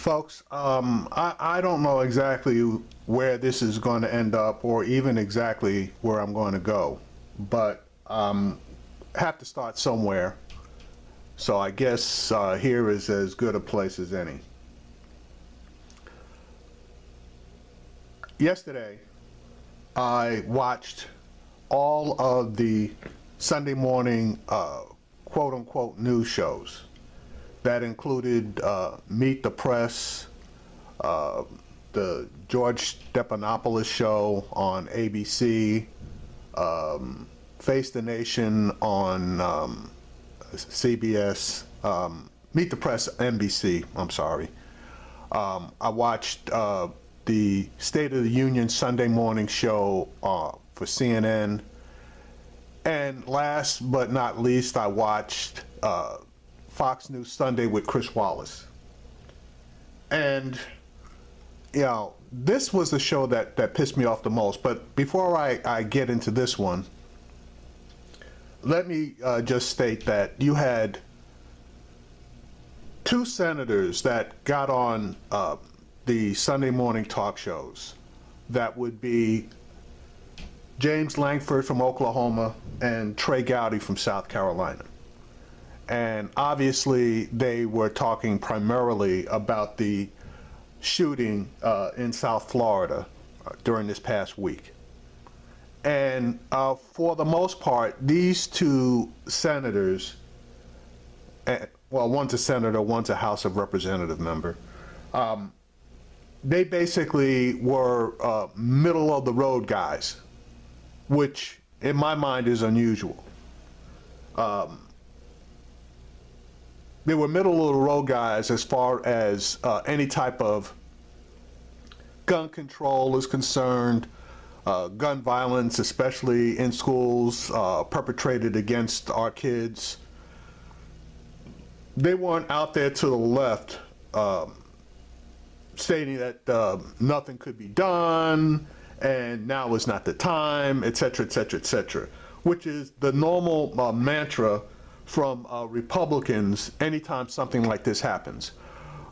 Folks, I don't know exactly where this is going to end up or even exactly where I'm going to go, but have to start somewhere. So I guess here is as good a place as any. Yesterday, I watched all of the Sunday morning quote-unquote news shows. That included Meet the Press, the George Stephanopoulos show on ABC, Face the Nation on CBS, Meet the Press NBC, I'm sorry. I watched the State of the Union Sunday morning show for CNN. And last but not least, I watched Fox News Sunday with Chris Wallace. And, you know, this was the show that pissed me off the most. But before I get into this one, let me just state that you had two senators that got on the Sunday morning talk shows. That would be James Lankford from Oklahoma and Trey Gowdy from South Carolina. And obviously they were talking primarily about the shooting in South Florida during this past week. And for the most part, these two senators, well, one's a senator, one's a House of Representative member, they basically were middle of the road guys, which in my mind is unusual. They were middle of the road guys as far as any type of gun control is concerned, gun violence, especially in schools, perpetrated against our kids. They weren't out there to the left stating that nothing could be done and now is not the time, etc., etc., etc., which is the normal mantra from Republicans anytime something like this happens.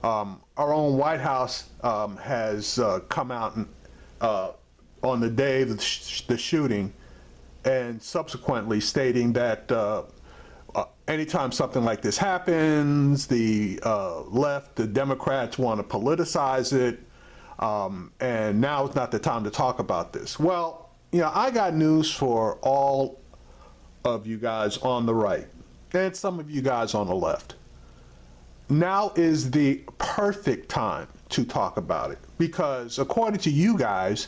Our own White House has come out on the day of the shooting and subsequently stating that anytime something like this happens, the left, the Democrats want to politicize it, and now is not the time to talk about this. Well, you know, I got news for all of you guys on the right and some of you guys on the left. Now is the perfect time to talk about it, because according to you guys,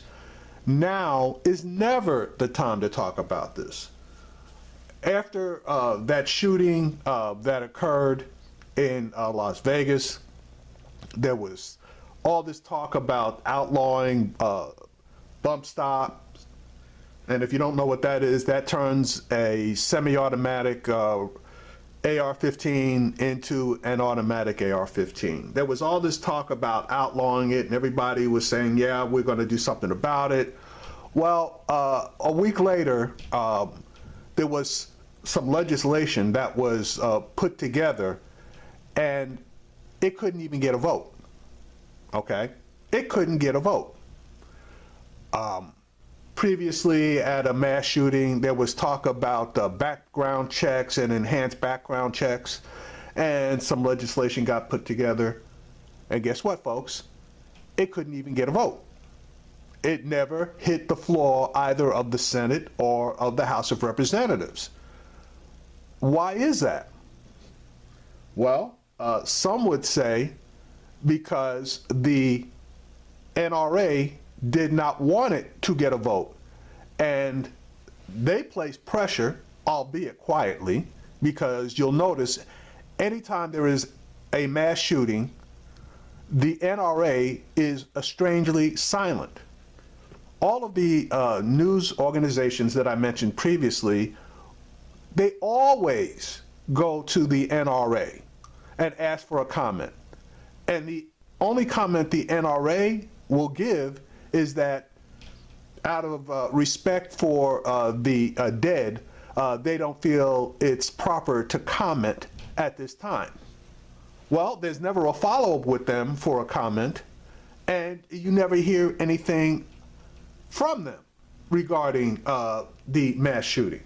now is never the time to talk about this. After that shooting that occurred in Las Vegas, there was all this talk about outlawing bump stops. And if you don't know what that is, that turns a semi-automatic AR-15 into an automatic AR-15. There was all this talk about outlawing it, and everybody was saying, yeah, we're going to do something about it. Well, a week later, there was some legislation that was put together, and it couldn't even get a vote. Okay? It couldn't get a vote. Previously, at a mass shooting, there was talk about background checks and enhanced background checks, and some legislation got put together. And guess what, folks? It couldn't even get a vote. It never hit the floor either of the Senate or of the House of Representatives. Why is that? Well, some would say because the NRA did not want it to get a vote. And they placed pressure, albeit quietly, because you'll notice anytime there is a mass shooting, the NRA is strangely silent. All of the news organizations that I mentioned previously, they always go to the NRA and ask for a comment. And the only comment the NRA will give is that out of respect for the dead, they don't feel it's proper to comment at this time. Well, there's never a follow-up with them for a comment, and you never hear anything from them regarding the mass shooting.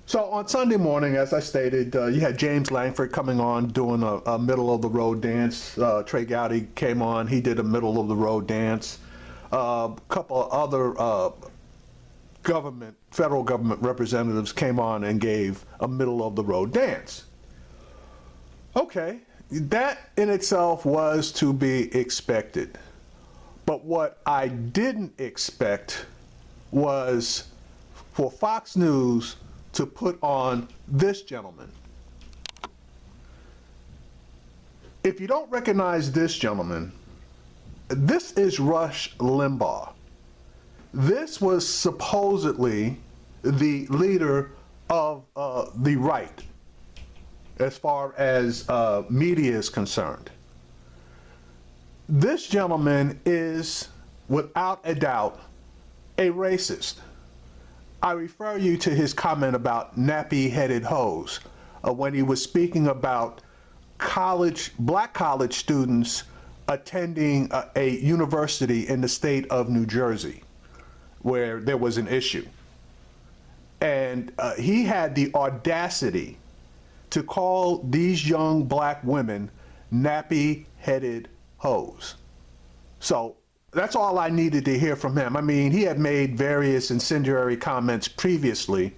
So on Sunday morning, as I stated, you had James Langford coming on doing a middle-of-the-road dance. Trey Gowdy came on, he did a middle-of-the-road dance. A couple of other federal government representatives came on and gave a middle-of-the-road dance. Okay, that in itself was to be expected. But what I didn't expect was for Fox News to put on this gentleman. If you don't recognize this gentleman, this is Rush Limbaugh. This was supposedly the leader of the right as far as media is concerned. This gentleman is, without a doubt, a racist. I refer you to his comment about nappy-headed hoes when he was speaking about black college students attending a university in the state of New Jersey where there was an issue. And he had the audacity to call these young black women nappy-headed hoes. So that's all I needed to hear from him. I mean, he had made various incendiary comments previously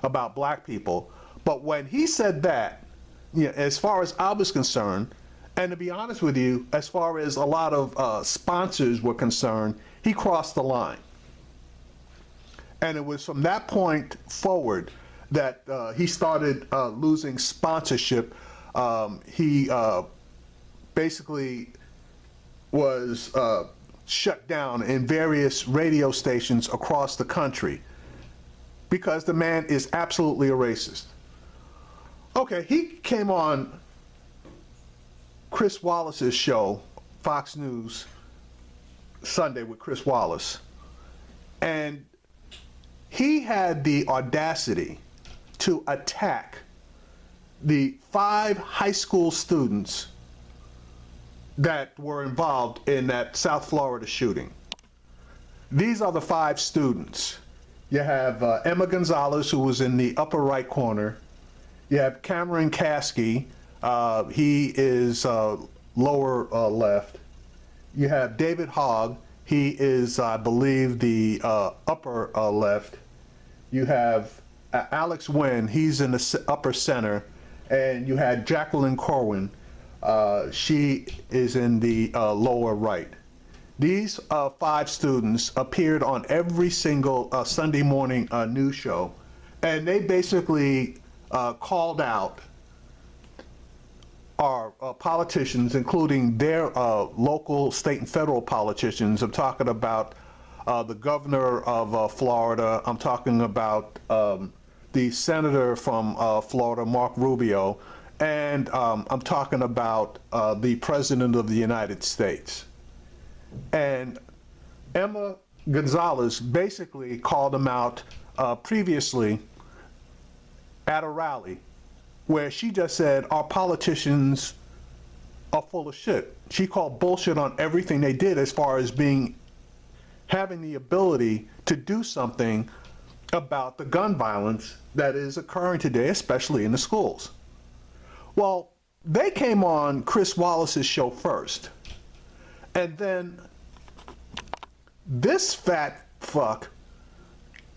about black people, but when he said that, you know, as far as I was concerned, and to be honest with you, as far as a lot of sponsors were concerned, he crossed the line. And it was from that point forward that he started losing sponsorship. He basically was shut down in various radio stations across the country because the man is absolutely a racist. Okay, he came on Chris Wallace's show, Fox News, Sunday with Chris Wallace, and he had the audacity to attack the 5 high school students that were involved in that South Florida shooting. These are the 5 students. You have Emma Gonzalez, who was in the upper right corner. You have Cameron Caskey, he is lower left. You have David Hogg, he is, I believe, the upper left. You have Alex Wynn, he's in the upper center. And you had Jacqueline Corwin, she is in the lower right. These 5 students appeared on every single Sunday morning news show, and they basically called out our politicians, including their local, state, and federal politicians. I'm talking about the governor of Florida. I'm talking about the senator from Florida, Mark Rubio, and I'm talking about the President of the United States. And Emma Gonzalez basically called them out previously at a rally where she just said our politicians are full of shit. She called bullshit on everything they did as far as having the ability to do something about the gun violence that is occurring today, especially in the schools. Well, they came on Chris Wallace's show first, and then this fat fuck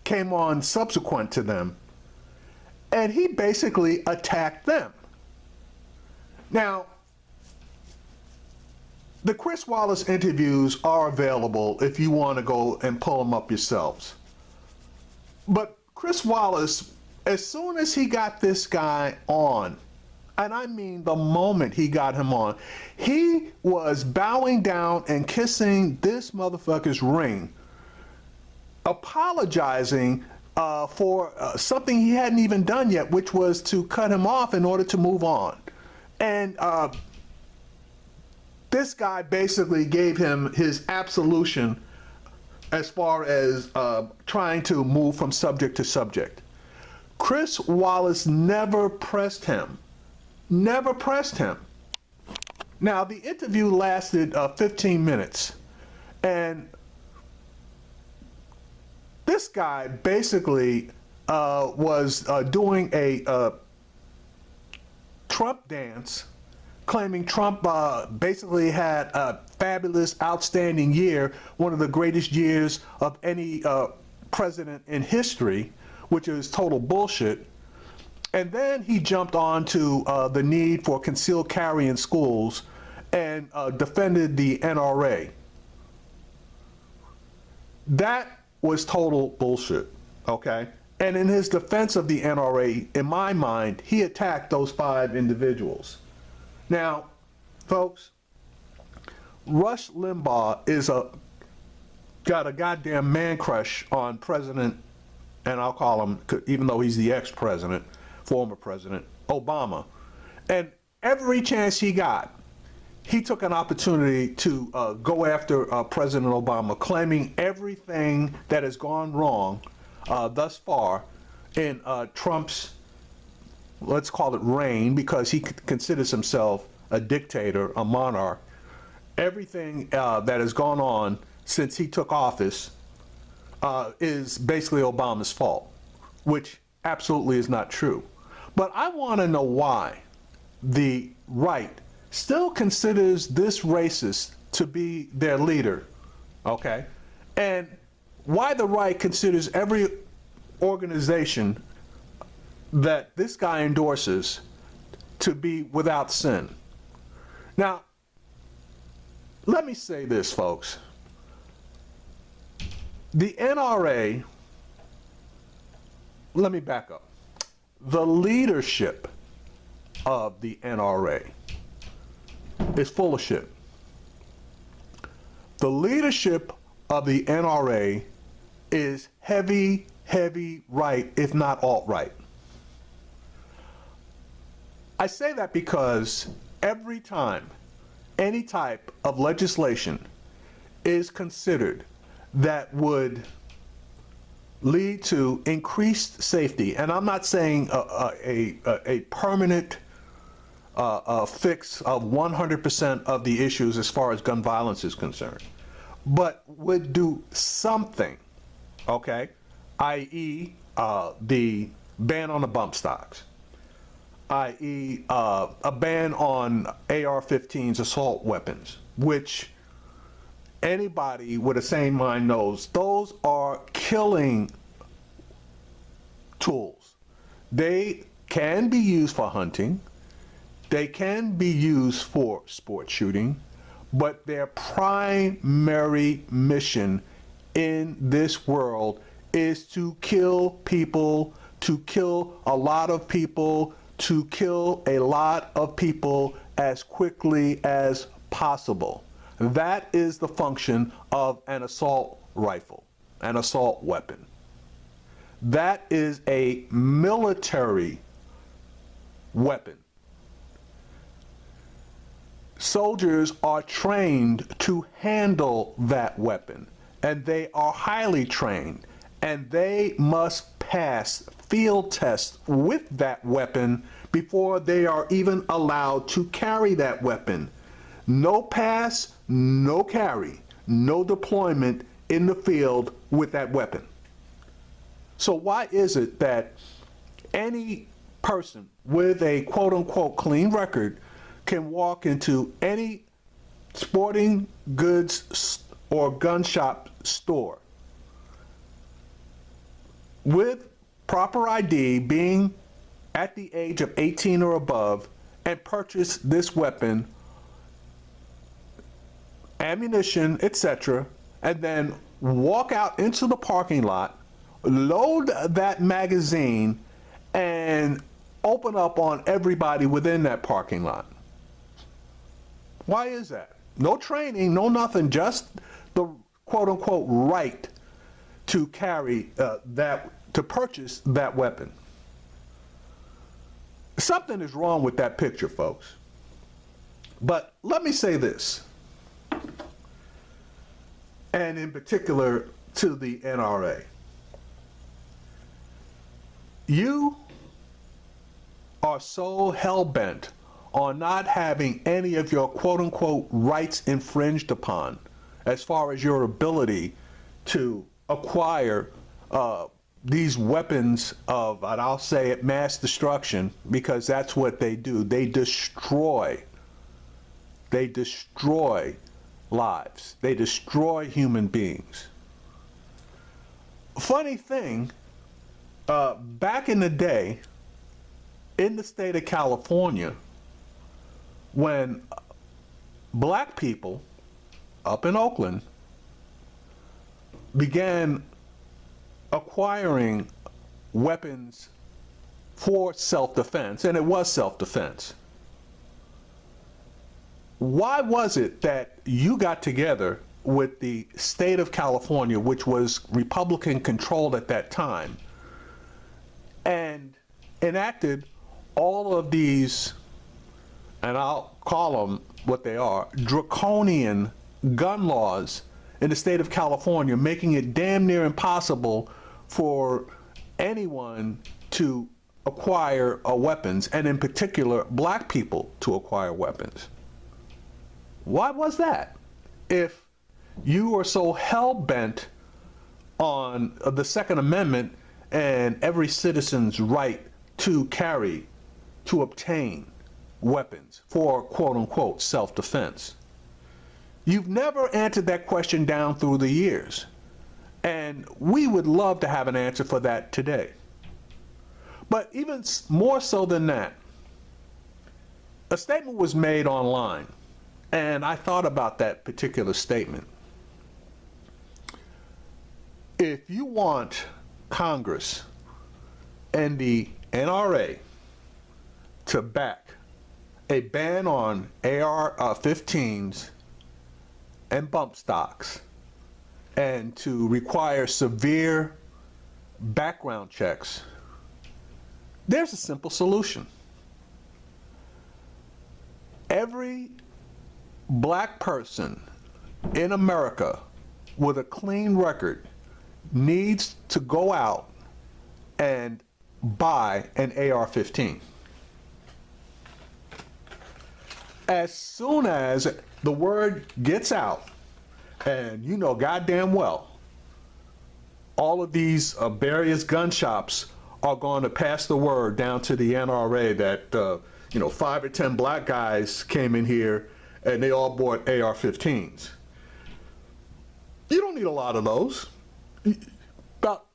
came on subsequent to them, and he basically attacked them. Now, the Chris Wallace interviews are available if you want to go and pull them up yourselves. But Chris Wallace, as soon as he got this guy on, and I mean the moment he got him on, he was bowing down and kissing this motherfucker's ring, apologizing for something he hadn't even done yet, which was to cut him off in order to move on. And this guy basically gave him his absolution as far as trying to move from subject to subject. Chris Wallace never pressed him never pressed him. Now, the interview lasted 15 minutes, and this guy basically was doing a Trump dance, claiming Trump basically had a fabulous, outstanding year, one of the greatest years of any president in history, which is total bullshit. And then he jumped on to the need for concealed carry in schools and defended the NRA. That was total bullshit, okay? And in his defense of the NRA, in my mind, he attacked those 5 individuals. Now, folks, Rush Limbaugh is got a goddamn man crush on President, and I'll call him, even though he's the ex-president, former president, Obama. And every chance he got, he took an opportunity to go after President Obama, claiming everything that has gone wrong thus far in Trump's, let's call it reign, because he considers himself a dictator, a monarch. Everything that has gone on since he took office is basically Obama's fault, which absolutely is not true. But I want to know why the right still considers this racist to be their leader, okay? And why the right considers every organization that this guy endorses to be without sin. Now, let me say this, folks. The NRA, let me back up. The leadership of the NRA is full of shit. The leadership of the NRA is heavy right, if not alt-right. I say that because every time any type of legislation is considered that would lead to increased safety, and I'm not saying a permanent fix of 100% of the issues as far as gun violence is concerned, but would do something, okay, i.e. The ban on the bump stocks, i.e. A ban on AR-15s, assault weapons, which anybody with a sane mind knows those are killing tools. They can be used for hunting, they can be used for sport shooting, but their primary mission in this world is to kill people, to kill a lot of people, to kill a lot of people as quickly as possible. That is the function of an assault rifle, an assault weapon. That is a military weapon. Soldiers are trained to handle that weapon, and they are highly trained, and they must pass field tests with that weapon before they are even allowed to carry that weapon. No pass, no carry, no deployment in the field with that weapon. So why is it that any person with a quote-unquote clean record can walk into any sporting goods or gun shop store with proper ID, being at the age of 18 or above, and purchase this weapon, ammunition, etc., and then walk out into the parking lot, load that magazine, and open up on everybody within that parking lot? Why is that? No training, no nothing, just the quote-unquote right to carry to purchase that weapon. Something is wrong with that picture, folks. But let me say this, and in particular to the NRA. You are so hell-bent on not having any of your quote-unquote rights infringed upon as far as your ability to acquire these weapons of, and I'll say it, mass destruction, because that's what they do. They destroy lives. They destroy human beings. Funny thing, back in the day, in the state of California, when black people up in Oakland began acquiring weapons for self-defense, and it was self-defense, why was it that you got together with the state of California, which was Republican controlled at that time, and enacted all of these, and I'll call them what they are, draconian gun laws in the state of California, making it damn near impossible for anyone to acquire weapons, and in particular black people to acquire weapons? Why was that? If you are so hell-bent on the Second Amendment and every citizen's right to carry, to obtain weapons for quote-unquote self-defense. You've never answered that question down through the years, and we would love to have an answer for that today. But even more so than that, a statement was made online, and I thought about that particular statement. If you want Congress and the NRA to back a ban on AR-15s and bump stocks, and to require severe background checks, there's a simple solution. Every black person in America with a clean record needs to go out and buy an AR-15. As soon as the word gets out, and you know goddamn well, all of these various gun shops are going to pass the word down to the NRA that 5 or 10 black guys came in here and they all bought AR-15s. You don't need a lot of those. About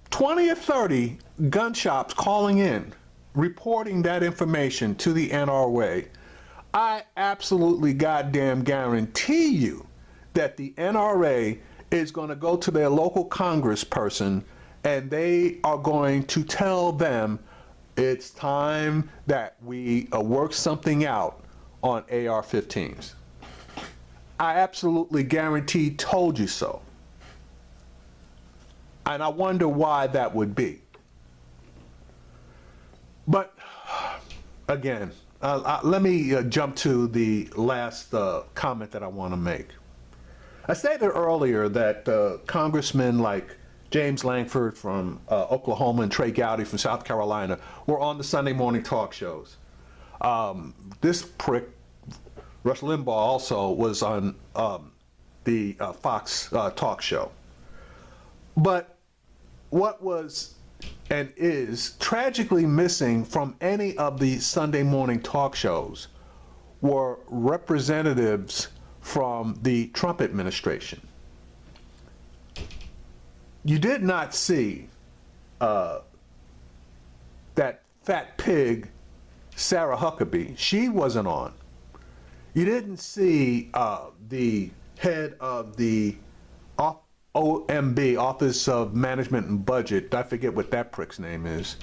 20 or 30 gun shops calling in, reporting that information to the NRA. I absolutely goddamn guarantee you that the NRA is going to go to their local congressperson and they are going to tell them it's time that we work something out on AR-15s. I absolutely guarantee told you so. And I wonder why that would be. But again, let me jump to the last comment that I want to make. I stated earlier that congressmen like James Langford from Oklahoma and Trey Gowdy from South Carolina were on the Sunday morning talk shows. This prick, Rush Limbaugh, also was on the Fox talk show. But what was and is tragically missing from any of the Sunday morning talk shows were representatives from the Trump administration. You did not see that fat pig, Sarah Huckabee. She wasn't on. You didn't see the head of the OMB, Office of Management and Budget, I forget what that prick's name is.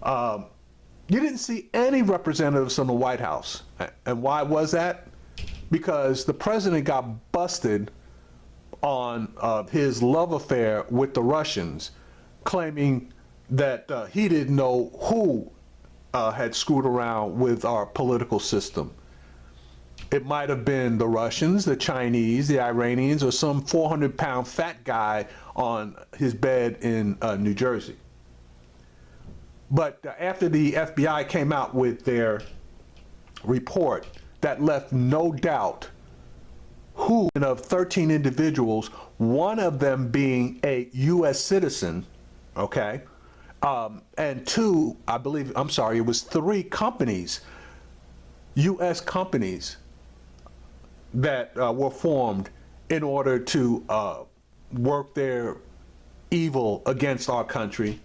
You didn't see any representatives from the White House. And why was that? Because the president got busted on his love affair with the Russians, claiming that he didn't know who had screwed around with our political system. It might have been the Russians, the Chinese, the Iranians, or some 400-pound fat guy on his bed in New Jersey. But after the FBI came out with their report that left no doubt who of 13 individuals, one of them being a U.S. citizen, okay, and two, I believe, I'm sorry, it was three companies, U.S. companies that were formed in order to work their evil against our country.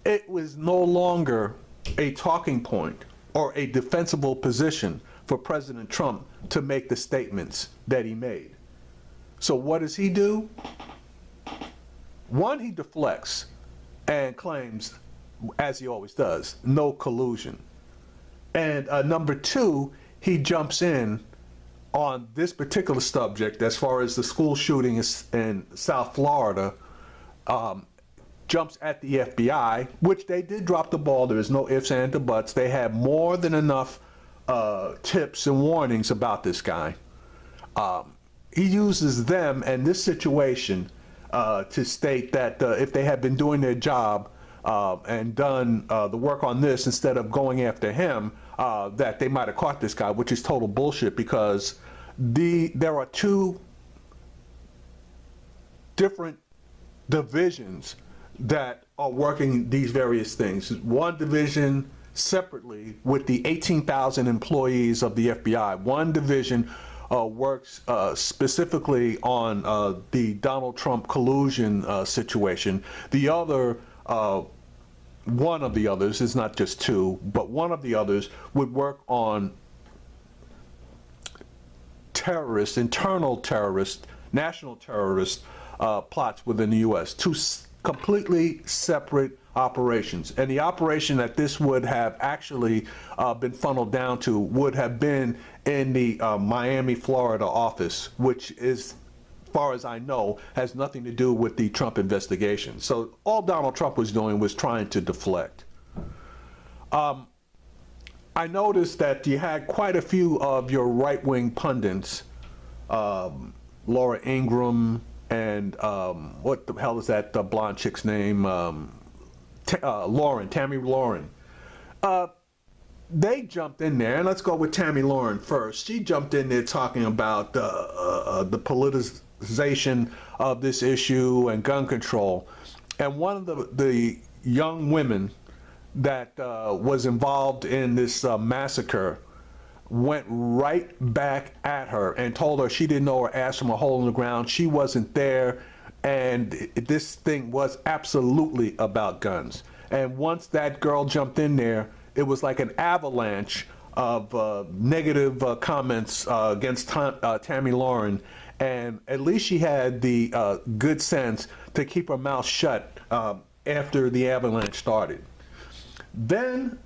It was no longer a talking point or a defensible position for President Trump to make the statements that he made. So what does he do? One, he deflects and claims, as he always does, no collusion. And number two, he jumps in on this particular subject as far as the school shooting in South Florida, jumps at the FBI, which they did drop the ball. There is no ifs, ands, or buts. They had more than enough tips and warnings about this guy. He uses them and this situation to state that if they had been doing their job and done the work on this instead of going after him, that they might have caught this guy, which is total bullshit, because there are two different divisions that are working these various things. One division separately with the 18,000 employees of the FBI. One division works specifically on the Donald Trump collusion situation. The other, one of the others, is not just two, but one of the others would work on terrorist, internal terrorist, national terrorist plots within the U.S. Two completely separate operations. And the operation that this would have actually been funneled down to would have been in the Miami, Florida office, which is, as far as I know, has nothing to do with the Trump investigation. So all Donald Trump was doing was trying to deflect. I noticed that you had quite a few of your right-wing pundits, Laura Ingraham, and what the hell is that blonde chick's name? Tammy Lauren. They jumped in there, and let's go with Tammy Lauren first. She jumped in there talking about the politicization of this issue and gun control. And one of the young women that was involved in this massacre went right back at her and told her she didn't know her ass from a hole in the ground. She wasn't there, and this thing was absolutely about guns. And once that girl jumped in there, it was like an avalanche of negative comments against Tammy Lauren, and at least she had the good sense to keep her mouth shut after the avalanche started. Then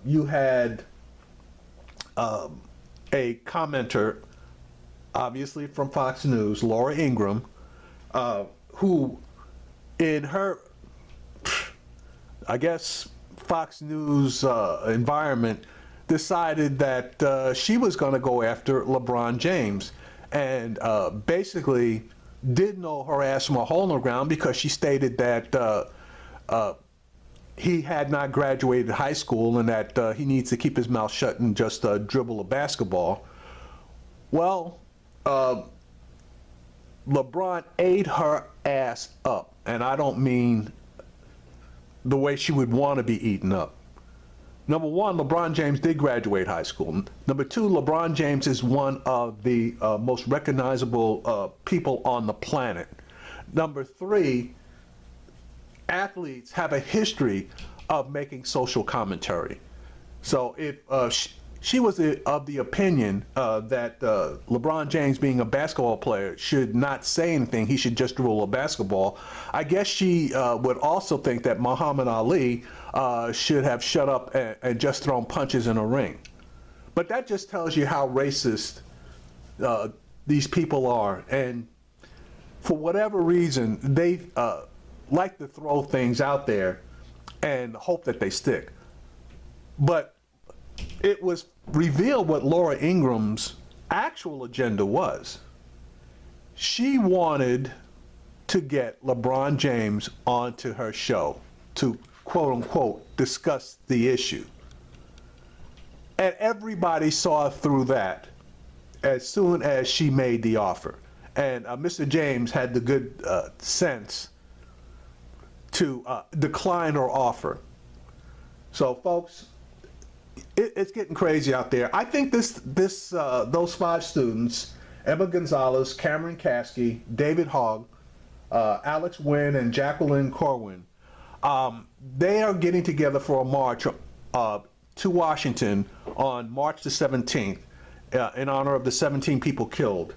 you had a commenter, obviously from Fox News, Laura Ingraham, who in her, I guess, Fox News environment decided that she was going to go after LeBron James, and basically did know her ass from a hole in the ground, because she stated that he had not graduated high school and that he needs to keep his mouth shut and just dribble a basketball. Well, LeBron ate her ass up, and I don't mean the way she would want to be eaten up. Number one, LeBron James did graduate high school. Number two, LeBron James is one of the most recognizable people on the planet. Number three, athletes have a history of making social commentary. So if she was of the opinion that LeBron James, being a basketball player, should not say anything, he should just dribble a basketball, I guess she would also think that Muhammad Ali should have shut up and just thrown punches in a ring. But that just tells you how racist these people are. And for whatever reason, they like to throw things out there and hope that they stick. But it was revealed what Laura Ingraham's actual agenda was. She wanted to get LeBron James onto her show to, quote unquote, discuss the issue. And everybody saw through that as soon as she made the offer. And Mr. James had the good sense to decline her offer. So, folks, it's getting crazy out there. I think those 5 students, Emma Gonzalez, Cameron Caskey, David Hogg, Alex Wynn, and Jacqueline Corwin, they are getting together for a march to Washington on March the 17th in honor of the 17 people killed.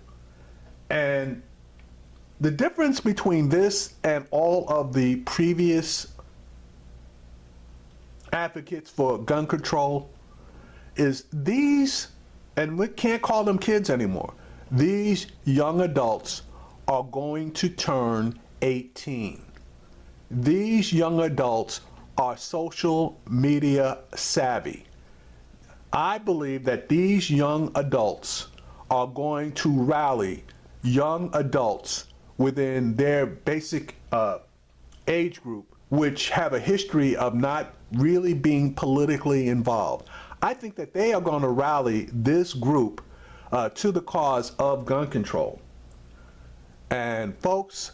And the difference between this and all of the previous advocates for gun control is these, and we can't call them kids anymore, these young adults are going to turn 18. These young adults are social media savvy. I believe that these young adults are going to rally young adults within their basic age group, which have a history of not really being politically involved. I think that they are going to rally this group to the cause of gun control. And folks,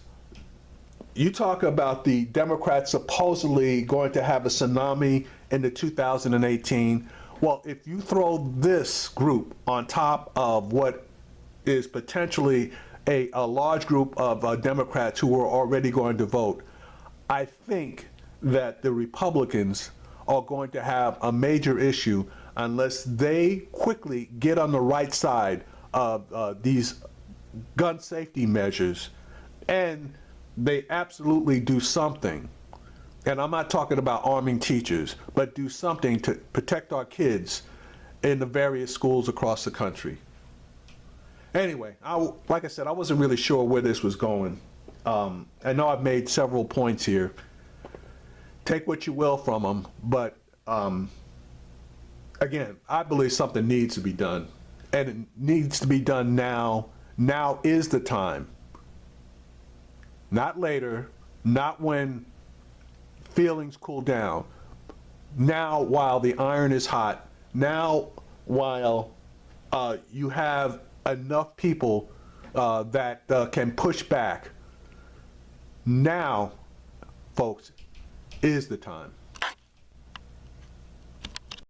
you talk about the Democrats supposedly going to have a tsunami in the 2018. Well, if you throw this group on top of what is potentially a large group of Democrats who are already going to vote, I think that the Republicans are going to have a major issue unless they quickly get on the right side of these gun safety measures, and they absolutely do something. And I'm not talking about arming teachers, but do something to protect our kids in the various schools across the country. Anyway, like I said, I wasn't really sure where this was going. I know I've made several points here. Take what you will from them, but again, I believe something needs to be done, and it needs to be done now. Now is the time. Not later, not when feelings cool down. Now while the iron is hot, now while you have enough people that can push back. Now, folks, is the time.